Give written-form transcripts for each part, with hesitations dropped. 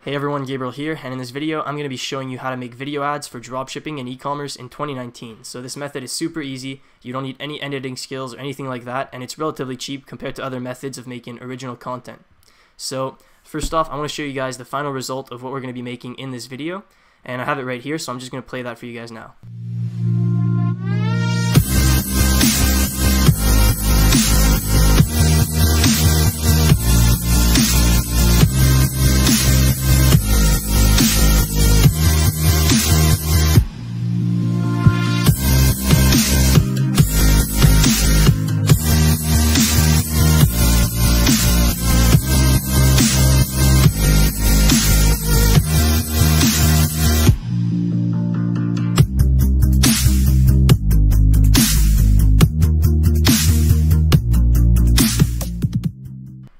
Hey everyone, Gabriel here, and in this video I'm going to be showing you how to make video ads for dropshipping and e-commerce in 2019. So this method is super easy, you don't need any editing skills or anything like that, and it's relatively cheap compared to other methods of making original content. So first off, I want to show you guys the final result of what we're going to be making in this video, and I have it right here, so I'm just going to play that for you guys now.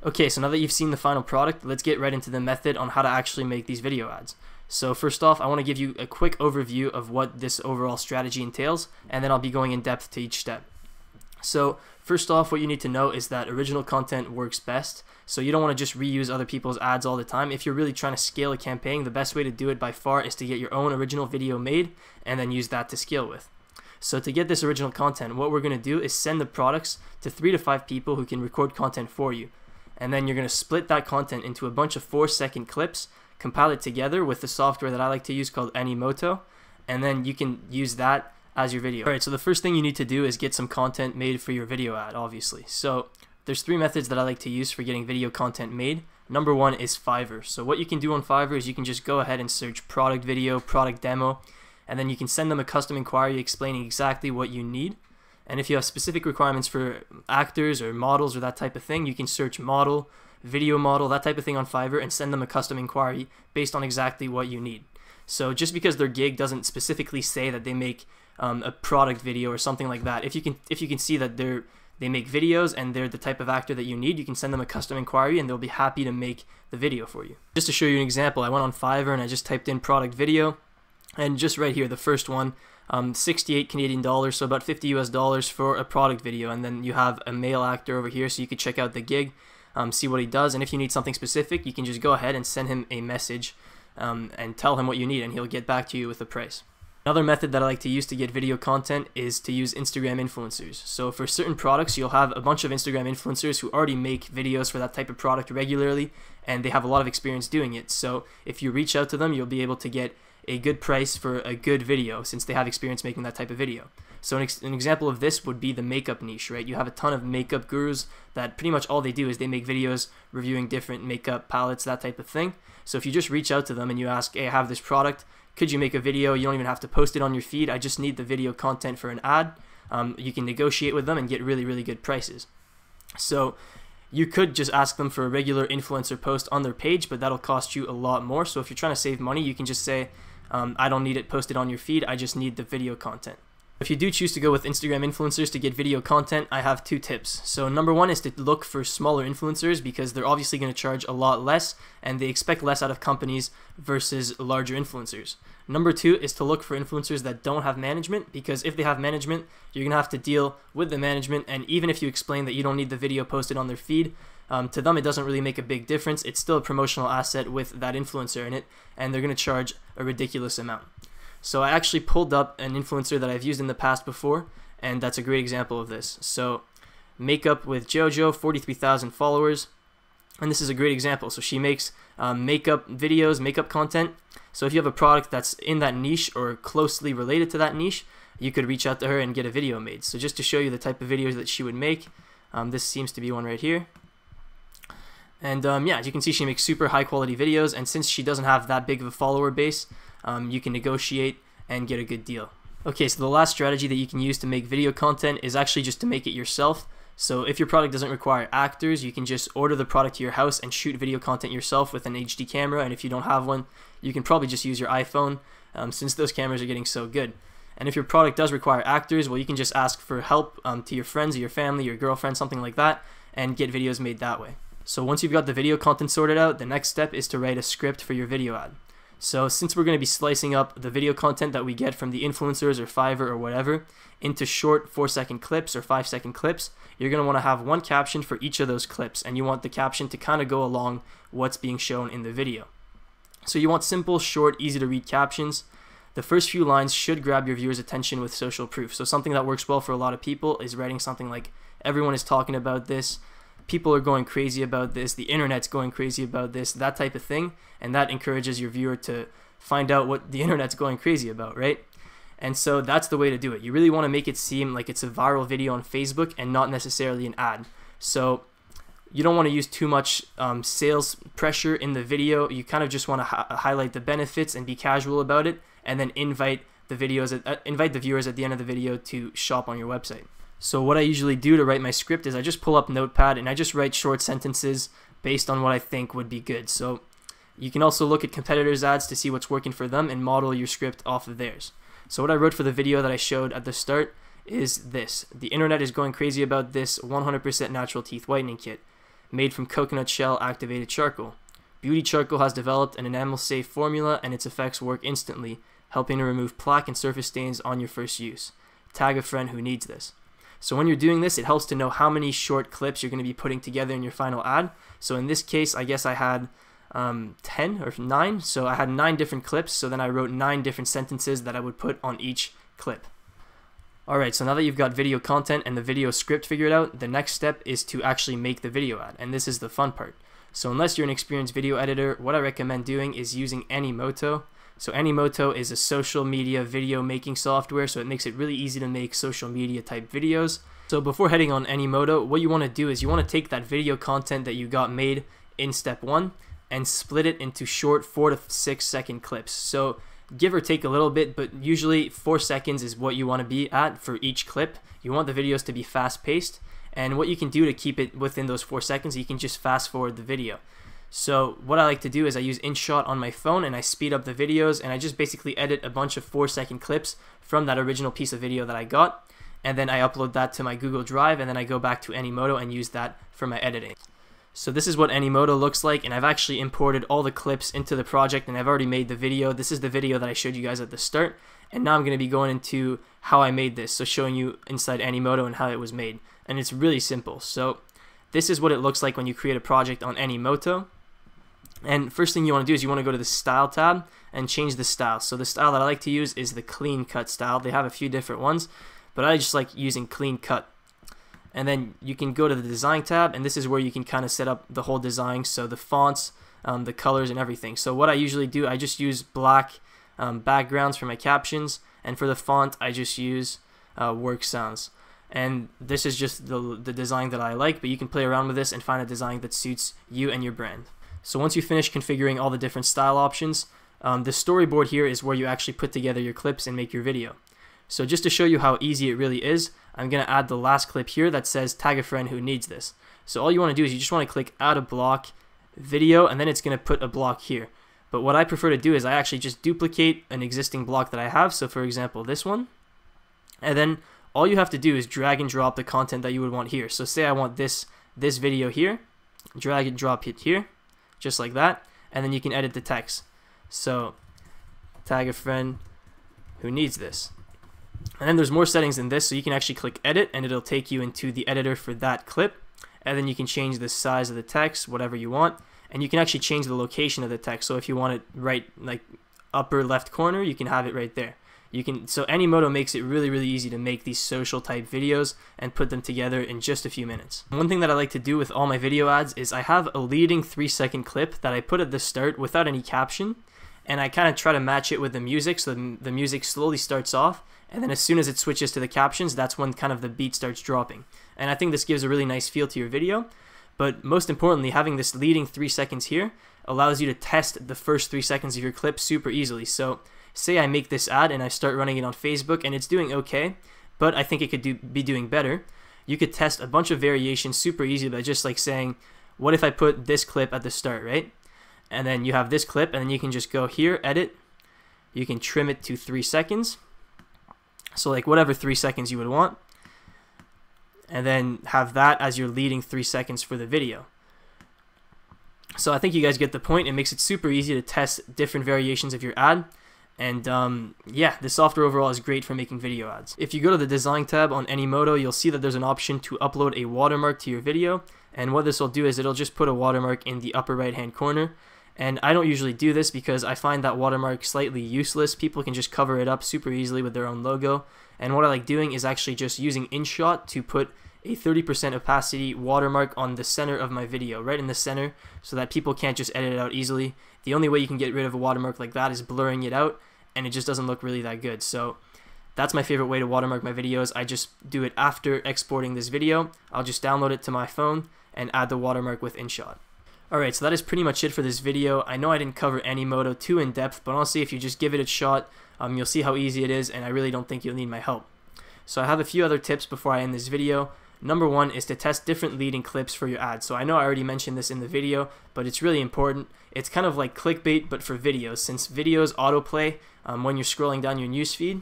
Okay, so now that you've seen the final product, let's get right into the method on how to actually make these video ads. So first off, I want to give you a quick overview of what this overall strategy entails, and then I'll be going in depth to each step. So first off, what you need to know is that original content works best. So you don't want to just reuse other people's ads all the time. If you're really trying to scale a campaign, the best way to do it by far is to get your own original video made and then use that to scale with. So to get this original content, what we're going to do is send the products to 3 to 5 people who can record content for you. And then you're going to split that content into a bunch of 4-second clips, compile it together with the software that I like to use called Animoto, and then you can use that as your video. Alright, so the first thing you need to do is get some content made for your video ad, obviously. So there's 3 methods that I like to use for getting video content made. Number 1 is Fiverr. So what you can do on Fiverr is you can just go ahead and search product video, product demo, and then you can send them a custom inquiry explaining exactly what you need. And if you have specific requirements for actors or models or that type of thing, you can search model, video model, that type of thing on Fiverr and send them a custom inquiry based on exactly what you need. So just because their gig doesn't specifically say that they make a product video or something like that, if you can see that they make videos and they're the type of actor that you need, you can send them a custom inquiry and they'll be happy to make the video for you. Just to show you an example, I went on Fiverr and I just typed in product video, and just right here, the first one, 68 Canadian dollars, so about 50 US dollars for a product video. And then you have a male actor over here, so you could check out the gig, see what he does, and if you need something specific, you can just go ahead and send him a message and tell him what you need, and he'll get back to you with the price. Another method that I like to use to get video content is to use Instagram influencers. So for certain products, you'll have a bunch of Instagram influencers who already make videos for that type of product regularly, and they have a lot of experience doing it. So if you reach out to them, you'll be able to get a good price for a good video since they have experience making that type of video. So an example of this would be the makeup niche, right? You have a ton of makeup gurus that pretty much all they do is they make videos reviewing different makeup palettes, that type of thing. So if you just reach out to them and you ask, hey, I have this product, could you make a video? You don't even have to post it on your feed, I just need the video content for an ad. You can negotiate with them and get really, really good prices. So you could just ask them for a regular influencer post on their page, but that'll cost you a lot more. So if you're trying to save money, you can just say, I don't need it posted on your feed, I just need the video content. If you do choose to go with Instagram influencers to get video content, I have 2 tips. So number 1 is to look for smaller influencers because they're obviously going to charge a lot less and they expect less out of companies versus larger influencers. Number 2 is to look for influencers that don't have management, because if they have management, you're going to have to deal with the management, and even if you explain that you don't need the video posted on their feed, to them it doesn't really make a big difference. It's still a promotional asset with that influencer in it, and they're going to charge a ridiculous amount. So I actually pulled up an influencer that I've used in the past before, and that's a great example of this. So Makeup with JoJo, 43,000 followers, and this is a great example. So she makes makeup videos, makeup content. So if you have a product that's in that niche or closely related to that niche, you could reach out to her and get a video made. So just to show you the type of videos that she would make, this seems to be one right here. And yeah, as you can see, she makes super high quality videos, and since she doesn't have that big of a follower base, you can negotiate and get a good deal. Okay, so the last strategy that you can use to make video content is actually just to make it yourself. So if your product doesn't require actors, you can just order the product to your house and shoot video content yourself with an HD camera, and if you don't have one, you can probably just use your iPhone since those cameras are getting so good. And if your product does require actors, well, you can just ask for help to your friends or your family, your girlfriend, something like that, and get videos made that way. So once you've got the video content sorted out, the next step is to write a script for your video ad. So since we're going to be slicing up the video content that we get from the influencers or Fiverr or whatever into short 4-second clips or 5-second clips, you're going to want to have one caption for each of those clips, and you want the caption to kind of go along what's being shown in the video. So you want simple, short, easy to read captions. The first few lines should grab your viewers' attention with social proof. So something that works well for a lot of people is writing something like, everyone is talking about this, people are going crazy about this, the internet's going crazy about this, that type of thing. And that encourages your viewer to find out what the internet's going crazy about, right? And so that's the way to do it. You really want to make it seem like it's a viral video on Facebook and not necessarily an ad. So you don't want to use too much sales pressure in the video. You kind of just want to highlight the benefits and be casual about it, and then invite the viewers at the end of the video to shop on your website. So what I usually do to write my script is I just pull up Notepad and I just write short sentences based on what I think would be good. So you can also look at competitors' ads to see what's working for them and model your script off of theirs. So what I wrote for the video that I showed at the start is this: the internet is going crazy about this 100% natural teeth whitening kit made from coconut shell activated charcoal. Beauty Charcoal has developed an enamel-safe formula and its effects work instantly, helping to remove plaque and surface stains on your first use. Tag a friend who needs this. So when you're doing this, it helps to know how many short clips you're going to be putting together in your final ad. So in this case, I guess I had 10 or 9, so I had 9 different clips, so then I wrote 9 different sentences that I would put on each clip. Alright, so now that you've got video content and the video script figured out, the next step is to actually make the video ad, and this is the fun part. So unless you're an experienced video editor, what I recommend doing is using Animoto. So Animoto is a social media video making software, so it makes it really easy to make social media type videos. So before heading on Animoto, what you want to do is you want to take that video content that you got made in step 1 and split it into short 4 to 6 second clips. So give or take a little bit, but usually 4 seconds is what you want to be at for each clip. You want the videos to be fast paced, and what you can do to keep it within those 4 seconds, you can just fast forward the video. So what I like to do is I use InShot on my phone and I speed up the videos, and I just basically edit a bunch of 4-second clips from that original piece of video that I got, and then I upload that to my Google Drive, and then I go back to Animoto and use that for my editing. So this is what Animoto looks like, and I've actually imported all the clips into the project, and I've already made the video. This is the video that I showed you guys at the start, and now I'm going to be going into how I made this, so showing you inside Animoto and how it was made. And it's really simple. So this is what it looks like when you create a project on Animoto. And first thing you want to do is you want to go to the Style tab and change the style. So the style that I like to use is the clean cut style. They have a few different ones, but I just like using clean cut. And then you can go to the Design tab, and this is where you can kind of set up the whole design, so the fonts, the colors, and everything. So what I usually do, I just use black backgrounds for my captions, and for the font, I just use work sounds. And this is just the design that I like, but you can play around with this and find a design that suits you and your brand. So once you finish configuring all the different style options, the storyboard here is where you actually put together your clips and make your video. So just to show you how easy it really is, I'm going to add the last clip here that says tag a friend who needs this. So all you want to do is you just want to click add a block video, and then it's going to put a block here. But what I prefer to do is I actually just duplicate an existing block that I have. So for example, this one. And then all you have to do is drag and drop the content that you would want here. So say I want this video here, drag and drop it here, just like that. And then you can edit the text. So tag a friend who needs this. And then there's more settings than this, so you can actually click edit and it'll take you into the editor for that clip, and then you can change the size of the text, whatever you want, and you can actually change the location of the text. So if you want it right like upper left corner, you can have it right there. So Animoto makes it really easy to make these social type videos and put them together in just a few minutes. One thing that I like to do with all my video ads is I have a leading 3-second clip that I put at the start without any caption, and I kind of try to match it with the music, so the music slowly starts off, and then as soon as it switches to the captions, that's when kind of the beat starts dropping. And I think this gives a really nice feel to your video. But most importantly, having this leading 3 seconds here allows you to test the first 3 seconds of your clip super easily. So say I make this ad and I start running it on Facebook and it's doing okay, but I think it could be doing better. You could test a bunch of variations super easy by just like saying, what if I put this clip at the start, right? And then you have this clip, and then you can just go here, edit. You can trim it to 3 seconds. So like whatever 3 seconds you would want. And then have that as your leading 3 seconds for the video. So I think you guys get the point. It makes it super easy to test different variations of your ad. And yeah, the software overall is great for making video ads. If you go to the Design tab on Animoto, you'll see that there's an option to upload a watermark to your video. And what this will do is it'll just put a watermark in the upper right hand corner. And I don't usually do this because I find that watermark slightly useless. People can just cover it up super easily with their own logo. And what I like doing is actually just using InShot to put a 30% opacity watermark on the center of my video, right in the center, so that people can't just edit it out easily. The only way you can get rid of a watermark like that is blurring it out, and it just doesn't look really that good. So that's my favorite way to watermark my videos. I just do it after exporting this video. I'll just download it to my phone and add the watermark with InShot. Alright, so that is pretty much it for this video. I know I didn't cover Animoto too in depth, but honestly, if you just give it a shot, you'll see how easy it is, and I really don't think you'll need my help. So I have a few other tips before I end this video. Number one is to test different leading clips for your ads. So I know I already mentioned this in the video, but it's really important. It's kind of like clickbait, but for videos. Since videos autoplay when you're scrolling down your newsfeed,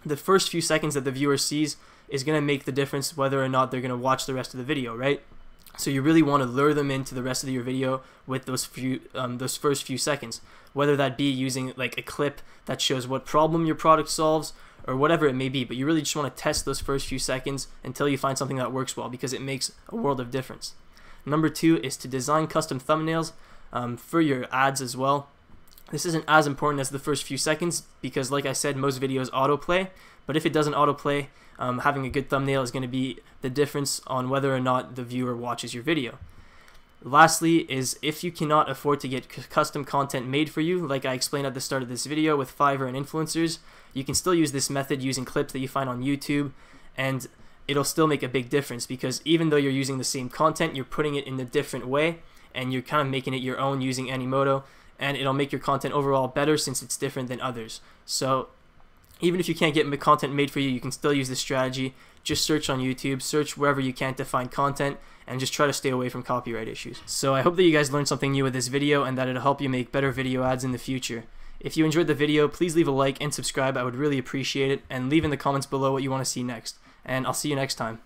the first few seconds that the viewer sees is going to make the difference whether or not they're going to watch the rest of the video, right? So you really want to lure them into the rest of your video with those first few seconds, whether that be using like a clip that shows what problem your product solves or whatever it may be. But you really just want to test those first few seconds until you find something that works well, because it makes a world of difference. Number two is to design custom thumbnails for your ads as well. This isn't as important as the first few seconds because, like I said, most videos autoplay. But if it doesn't autoplay, having a good thumbnail is going to be the difference on whether or not the viewer watches your video. Lastly is, if you cannot afford to get custom content made for you, like I explained at the start of this video with Fiverr and influencers, you can still use this method using clips that you find on YouTube, and it'll still make a big difference, because even though you're using the same content, you're putting it in a different way, and you're kind of making it your own using Animoto, and it'll make your content overall better since it's different than others. So even if you can't get content made for you, you can still use this strategy. Just search on YouTube, search wherever you can to find content, and just try to stay away from copyright issues. So I hope that you guys learned something new with this video and that it'll help you make better video ads in the future. If you enjoyed the video, please leave a like and subscribe. I would really appreciate it, and leave in the comments below what you want to see next. And I'll see you next time.